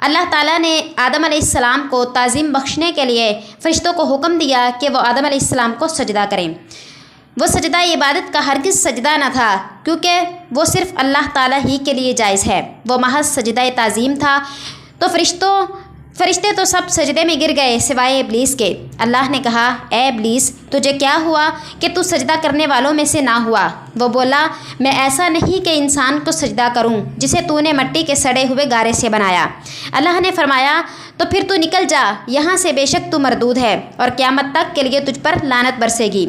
اللہ تعالیٰ نے آدم علیہ السلام کو تعظیم بخشنے کے لیے فرشتوں کو حکم دیا کہ وہ آدم علیہ السلام کو سجدہ کریں۔ وہ سجدہ عبادت کا ہرگز سجدہ نہ تھا، کیونکہ وہ صرف اللہ تعالیٰ ہی کے لیے جائز ہے، وہ محض سجدہ تعظیم تھا۔ تو فرشتے تو سب سجدے میں گر گئے سوائے ابلیس کے۔ اللہ نے کہا، اے ابلیس، تجھے کیا ہوا کہ تو سجدہ کرنے والوں میں سے نہ ہوا؟ وہ بولا، میں ایسا نہیں کہ انسان کو سجدہ کروں جسے تو نے مٹی کے سڑے ہوئے گارے سے بنایا۔ اللہ نے فرمایا، تو پھر تو نکل جا یہاں سے، بے شک تو مردود ہے اور قیامت تک کے لیے تجھ پر لعنت برسے گی۔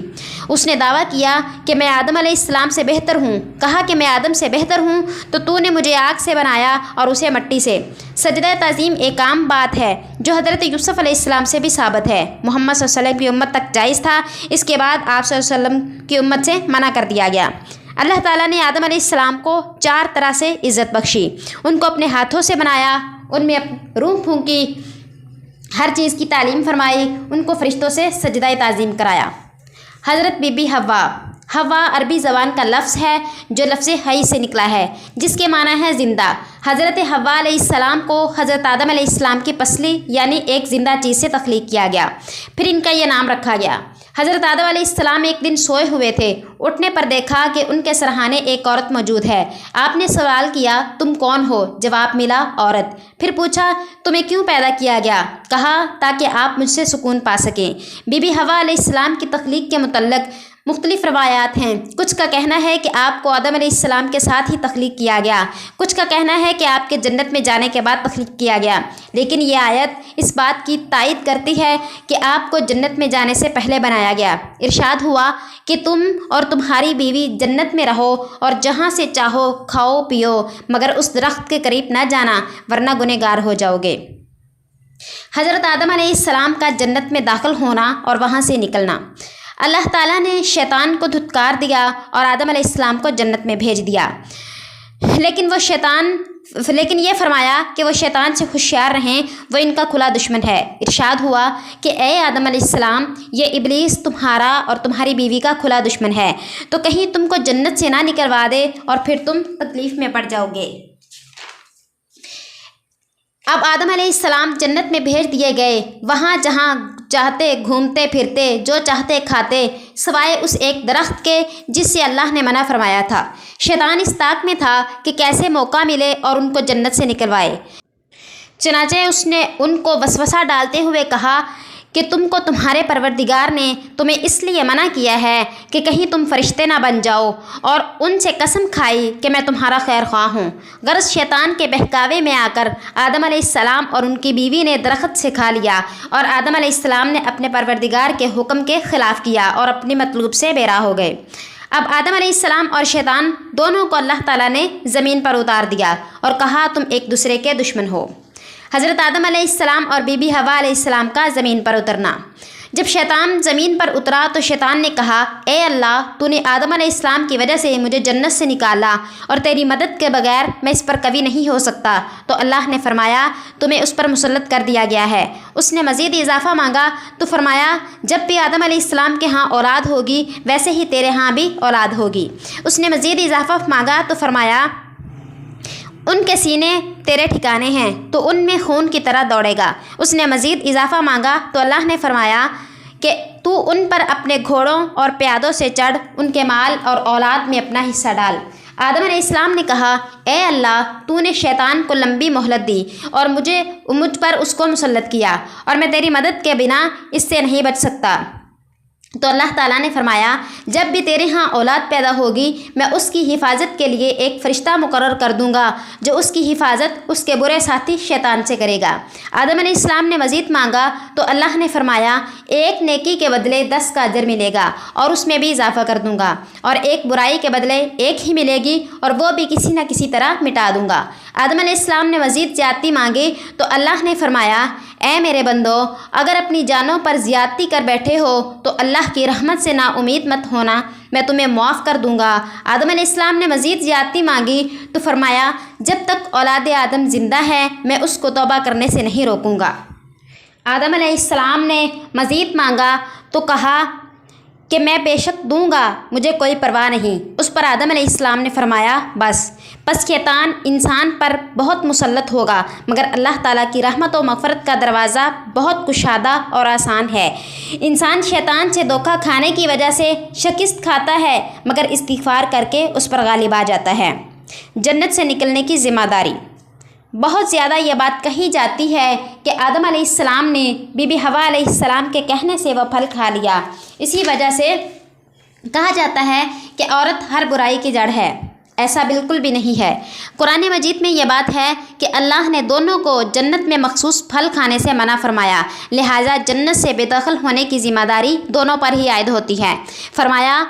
اس نے دعویٰ کیا کہ میں آدم علیہ السلام سے بہتر ہوں۔ کہا کہ میں آدم سے بہتر ہوں تو نے مجھے آگ سے بنایا اور اسے مٹی سے۔ سجدہ تعظیم ایک عام بات ہے جو حضرت یوسف علیہ السلام سے بھی ثابت ہے۔ محمد صلی اللہ علیہ وسلم کی امت تک جائز تھا، اس کے بعد آپ صلی اللہ علیہ وسلم کی امت سے منع کر دیا گیا۔ اللہ تعالیٰ نے آدم علیہ السلام کو 4 طرح سے عزت بخشی۔ ان کو اپنے ہاتھوں سے بنایا، ان میں روح پھونکی، ہر چیز کی تعلیم فرمائی، ان کو فرشتوں سے سجدہ تعظیم کرایا۔ حضرت بی بی حوا عربی زبان کا لفظ ہے جو لفظ حی سے نکلا ہے، جس کے معنی ہے زندہ۔ حضرت حوا علیہ السلام کو حضرت آدم علیہ السلام کی پسلی یعنی ایک زندہ چیز سے تخلیق کیا گیا، پھر ان کا یہ نام رکھا گیا۔ حضرت آدم علیہ السلام ایک دن سوئے ہوئے تھے، اٹھنے پر دیکھا کہ ان کے سرہانے ایک عورت موجود ہے۔ آپ نے سوال کیا، تم کون ہو؟ جواب ملا، عورت۔ پھر پوچھا، تمہیں کیوں پیدا کیا گیا؟ کہا، تاکہ آپ مجھ سے سکون پا سکیں۔ بی بی حوا علیہ السلام کی تخلیق کے متعلق مختلف روایات ہیں۔ کچھ کا کہنا ہے کہ آپ کو آدم علیہ السلام کے ساتھ ہی تخلیق کیا گیا، کچھ کا کہنا ہے کہ آپ کے جنت میں جانے کے بعد تخلیق کیا گیا، لیکن یہ آیت اس بات کی تائید کرتی ہے کہ آپ کو جنت میں جانے سے پہلے بنایا گیا۔ ارشاد ہوا کہ تم اور تمہاری بیوی جنت میں رہو اور جہاں سے چاہو کھاؤ پیو، مگر اس درخت کے قریب نہ جانا ورنہ گنہگار ہو جاؤ گے۔ حضرت آدم علیہ السلام کا جنت میں داخل ہونا اور وہاں سے نکلنا۔ اللہ تعالیٰ نے شیطان کو دھتکار دیا اور آدم علیہ السلام کو جنت میں بھیج دیا، لیکن یہ فرمایا کہ وہ شیطان سے ہوشیار رہیں، وہ ان کا کھلا دشمن ہے۔ ارشاد ہوا کہ اے آدم علیہ السلام، یہ ابلیس تمہارا اور تمہاری بیوی کا کھلا دشمن ہے، تو کہیں تم کو جنت سے نہ نکلوا دے اور پھر تم تکلیف میں پڑ جاؤ گے۔ اب آدم علیہ السلام جنت میں بھیج دیے گئے، وہاں جہاں چاہتے گھومتے پھرتے، جو چاہتے کھاتے، سوائے اس ایک درخت کے جس سے اللہ نے منع فرمایا تھا۔ شیطان اس طاق میں تھا کہ کیسے موقع ملے اور ان کو جنت سے نکلوائے۔ چنانچہ اس نے ان کو وسوسہ ڈالتے ہوئے کہا کہ تم کو تمہارے پروردگار نے تمہیں اس لیے منع کیا ہے کہ کہیں تم فرشتے نہ بن جاؤ، اور ان سے قسم کھائی کہ میں تمہارا خیر خواہ ہوں۔ غرض شیطان کے بہکاوے میں آ کر آدم علیہ السلام اور ان کی بیوی نے درخت سے کھا لیا، اور آدم علیہ السلام نے اپنے پروردگار کے حکم کے خلاف کیا اور اپنی مطلوب سے بے راہ ہو گئے۔ اب آدم علیہ السلام اور شیطان دونوں کو اللہ تعالیٰ نے زمین پر اتار دیا اور کہا، تم ایک دوسرے کے دشمن ہو۔ حضرت آدم علیہ السلام اور بی بی حوا علیہ السلام کا زمین پر اترنا۔ جب شیطان زمین پر اترا تو شیطان نے کہا، اے اللہ، تو نے آدم علیہ السلام کی وجہ سے مجھے جنت سے نکالا اور تیری مدد کے بغیر میں اس پر کبھی نہیں ہو سکتا۔ تو اللہ نے فرمایا، تمہیں اس پر مسلط کر دیا گیا ہے۔ اس نے مزید اضافہ مانگا تو فرمایا، جب بھی آدم علیہ السلام کے ہاں اولاد ہوگی ویسے ہی تیرے ہاں بھی اولاد ہوگی۔ اس نے مزید اضافہ مانگا تو فرمایا، ان کے سینے تیرے ٹھکانے ہیں تو ان میں خون کی طرح دوڑے گا۔ اس نے مزید اضافہ مانگا تو اللہ نے فرمایا کہ تو ان پر اپنے گھوڑوں اور پیادوں سے چڑھ، ان کے مال اور اولاد میں اپنا حصہ ڈال۔ آدم علیہ السلام نے کہا، اے اللہ، تو نے شیطان کو لمبی مہلت دی اور مجھ پر اس کو مسلط کیا، اور میں تیری مدد کے بنا اس سے نہیں بچ سکتا۔ تو اللہ تعالیٰ نے فرمایا، جب بھی تیرے ہاں اولاد پیدا ہوگی میں اس کی حفاظت کے لیے ایک فرشتہ مقرر کر دوں گا جو اس کی حفاظت اس کے برے ساتھی شیطان سے کرے گا۔ آدم علیہ السلام نے مزید مانگا تو اللہ نے فرمایا، ایک نیکی کے بدلے 10 کا اجر ملے گا اور اس میں بھی اضافہ کر دوں گا، اور ایک برائی کے بدلے 1 ہی ملے گی اور وہ بھی کسی نہ کسی طرح مٹا دوں گا۔ آدم علیہ السلام نے مزید زیادتی مانگی تو اللہ نے فرمایا، اے میرے بندو، اگر اپنی جانوں پر زیادتی کر بیٹھے ہو تو اللہ کی رحمت سے نا امید مت ہونا، میں تمہیں معاف کر دوں گا۔ آدم علیہ السلام نے مزید زیادتی مانگی تو فرمایا، جب تک اولاد آدم زندہ ہے میں اس کو توبہ کرنے سے نہیں روکوں گا۔ آدم علیہ السلام نے مزید مانگا تو کہا کہ میں بے شک دوں گا، مجھے کوئی پرواہ نہیں۔ اس پر آدم علیہ السلام نے فرمایا بس شیطان انسان پر بہت مسلط ہوگا، مگر اللہ تعالیٰ کی رحمت و مغفرت کا دروازہ بہت کشادہ اور آسان ہے۔ انسان شیطان سے دھوکہ کھانے کی وجہ سے شکست کھاتا ہے، مگر استغفار کر کے اس پر غالب آ جاتا ہے۔ جنت سے نکلنے کی ذمہ داری۔ بہت زیادہ یہ بات کہی جاتی ہے کہ آدم علیہ السلام نے بی بی حوا علیہ السلام کے کہنے سے وہ پھل کھا لیا۔ اسی وجہ سے کہا جاتا ہے کہ عورت ہر برائی کی جڑ ہے۔ ایسا بالکل بھی نہیں ہے۔ قرآن مجید میں یہ بات ہے کہ اللہ نے دونوں کو جنت میں مخصوص پھل کھانے سے منع فرمایا، لہٰذا جنت سے بے دخل ہونے کی ذمہ داری دونوں پر ہی عائد ہوتی ہے۔ فرمایا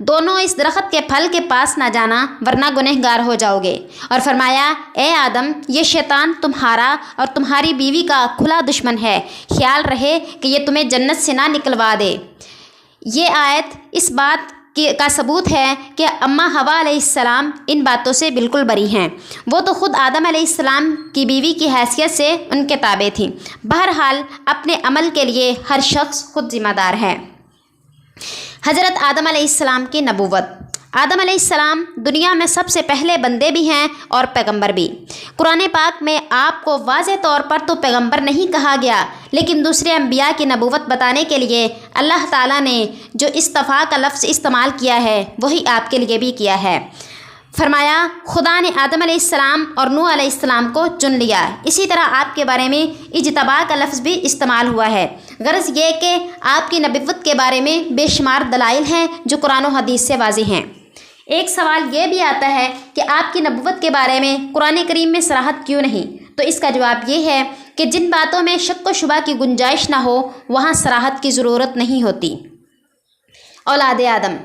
دونوں اس درخت کے پھل کے پاس نہ جانا ورنہ گنہگار ہو جاؤ گے، اور فرمایا اے آدم یہ شیطان تمہارا اور تمہاری بیوی کا کھلا دشمن ہے، خیال رہے کہ یہ تمہیں جنت سے نہ نکلوا دے۔ یہ آیت اس بات کا ثبوت ہے کہ اماں حوا علیہ السلام ان باتوں سے بالکل بری ہیں۔ وہ تو خود آدم علیہ السلام کی بیوی کی حیثیت سے ان کے تابع تھیں۔ بہرحال اپنے عمل کے لیے ہر شخص خود ذمہ دار ہے۔ حضرت آدم علیہ السلام کی نبوت۔ آدم علیہ السلام دنیا میں سب سے پہلے بندے بھی ہیں اور پیغمبر بھی۔ قرآن پاک میں آپ کو واضح طور پر تو پیغمبر نہیں کہا گیا، لیکن دوسرے انبیاء کی نبوت بتانے کے لیے اللہ تعالیٰ نے جو اصطفیٰ کا لفظ استعمال کیا ہے وہی آپ کے لیے بھی کیا ہے۔ فرمایا خدا نے آدم علیہ السلام اور نوح علیہ السلام کو چن لیا۔ اسی طرح آپ کے بارے میں اجتباء کا لفظ بھی استعمال ہوا ہے۔ غرض یہ کہ آپ کی نبوت کے بارے میں بے شمار دلائل ہیں جو قرآن و حدیث سے واضح ہیں۔ ایک سوال یہ بھی آتا ہے کہ آپ کی نبوت کے بارے میں قرآن کریم میں صراحت کیوں نہیں؟ تو اس کا جواب یہ ہے کہ جن باتوں میں شک و شبہ کی گنجائش نہ ہو وہاں صراحت کی ضرورت نہیں ہوتی۔ اولاد آدم۔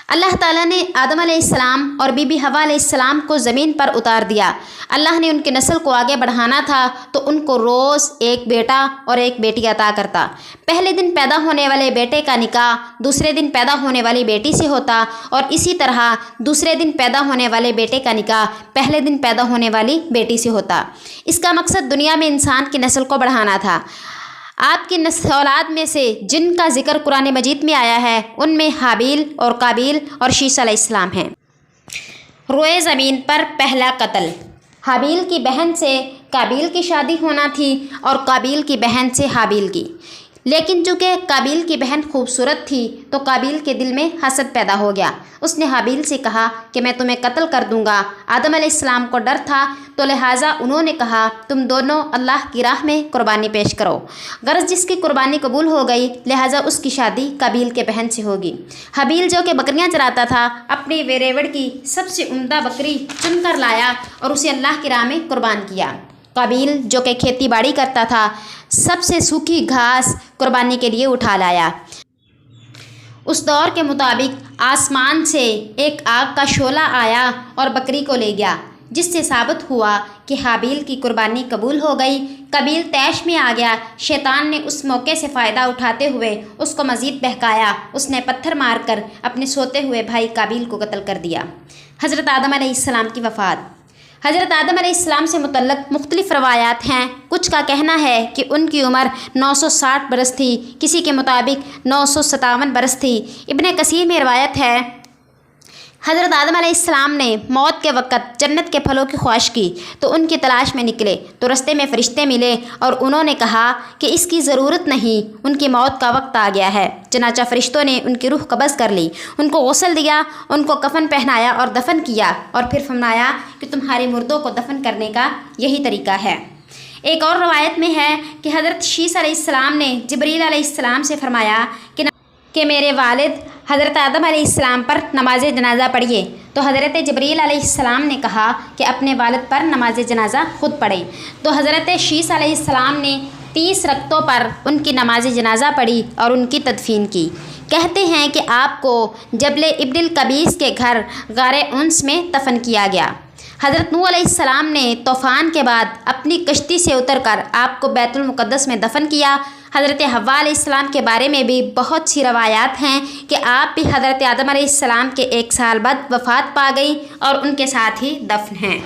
اللہ تعالیٰ نے آدم علیہ السلام اور بی بی حوا علیہ السلام کو زمین پر اتار دیا۔ اللہ نے ان کی نسل کو آگے بڑھانا تھا تو ان کو روز ایک بیٹا اور ایک بیٹی عطا کرتا۔ پہلے دن پیدا ہونے والے بیٹے کا نکاح دوسرے دن پیدا ہونے والی بیٹی سے ہوتا، اور اسی طرح دوسرے دن پیدا ہونے والے بیٹے کا نکاح پہلے دن پیدا ہونے والی بیٹی سے ہوتا۔ اس کا مقصد دنیا میں انسان کی نسل کو بڑھانا تھا۔ آپ کی اولاد میں سے جن کا ذکر قرآن مجید میں آیا ہے ان میں حابیل اور قابیل اور شیش علیہ السلام ہیں۔ روئے زمین پر پہلا قتل۔ حابیل کی بہن سے قابیل کی شادی ہونا تھی اور قابیل کی بہن سے حابیل کی، لیکن چونکہ قابیل کی بہن خوبصورت تھی تو قابیل کے دل میں حسد پیدا ہو گیا۔ اس نے حابیل سے کہا کہ میں تمہیں قتل کر دوں گا۔ آدم علیہ السلام کو ڈر تھا تو لہٰذا انہوں نے کہا تم دونوں اللہ کی راہ میں قربانی پیش کرو۔ غرض جس کی قربانی قبول ہو گئی لہٰذا اس کی شادی قابیل کے بہن سے ہوگی۔ حابیل جو کہ بکریاں چراتا تھا اپنی ویریوڑ کی سب سے عمدہ بکری چن کر لایا اور اسے اللہ کی راہ میں قربان کیا۔ قابیل جو کہ کھیتی باڑی کرتا تھا سب سے سوکھی گھاس قربانی کے لیے اٹھا لایا۔ اس دور کے مطابق آسمان سے ایک آگ کا شعلہ آیا اور بکری کو لے گیا، جس سے ثابت ہوا کہ حابیل کی قربانی قبول ہو گئی۔ قابیل طیش میں آ گیا۔ شیطان نے اس موقع سے فائدہ اٹھاتے ہوئے اس کو مزید بہکایا۔ اس نے پتھر مار کر اپنے سوتے ہوئے بھائی قابیل کو قتل کر دیا۔ حضرت آدم علیہ السلام کی وفات۔ حضرت آدم علیہ السلام سے متعلق مختلف روایات ہیں۔ کچھ کا کہنا ہے کہ ان کی عمر 960 برس تھی، کسی کے مطابق 957 برس تھی۔ ابن کثیر میں روایت ہے حضرت آدم علیہ السلام نے موت کے وقت جنت کے پھلوں کی خواہش کی تو ان کی تلاش میں نکلے تو رستے میں فرشتے ملے اور انہوں نے کہا کہ اس کی ضرورت نہیں، ان کی موت کا وقت آ گیا ہے۔ چنانچہ فرشتوں نے ان کی روح قبض کر لی، ان کو غسل دیا، ان کو کفن پہنایا اور دفن کیا، اور پھر فرمایا کہ تمہارے مردوں کو دفن کرنے کا یہی طریقہ ہے۔ ایک اور روایت میں ہے کہ حضرت شیس علیہ السلام نے جبریل علیہ السلام سے فرمایا کہ میرے والد حضرت آدم علیہ السلام پر نماز جنازہ پڑھیے، تو حضرت جبریل علیہ السلام نے کہا کہ اپنے والد پر نماز جنازہ خود پڑھیں، تو حضرت شیس علیہ السلام نے 30 رکعتوں پر ان کی نماز جنازہ پڑھی اور ان کی تدفین کی۔ کہتے ہیں کہ آپ کو جبل ابن القبیس کے گھر غار انس میں دفن کیا گیا۔ حضرت نوح علیہ السلام نے طوفان کے بعد اپنی کشتی سے اتر کر آپ کو بیت المقدس میں دفن کیا۔ حضرت حوا علیہ السلام کے بارے میں بھی بہت سی روایات ہیں کہ آپ بھی حضرت آدم علیہ السلام کے 1 سال بعد وفات پا گئی اور ان کے ساتھ ہی دفن ہیں۔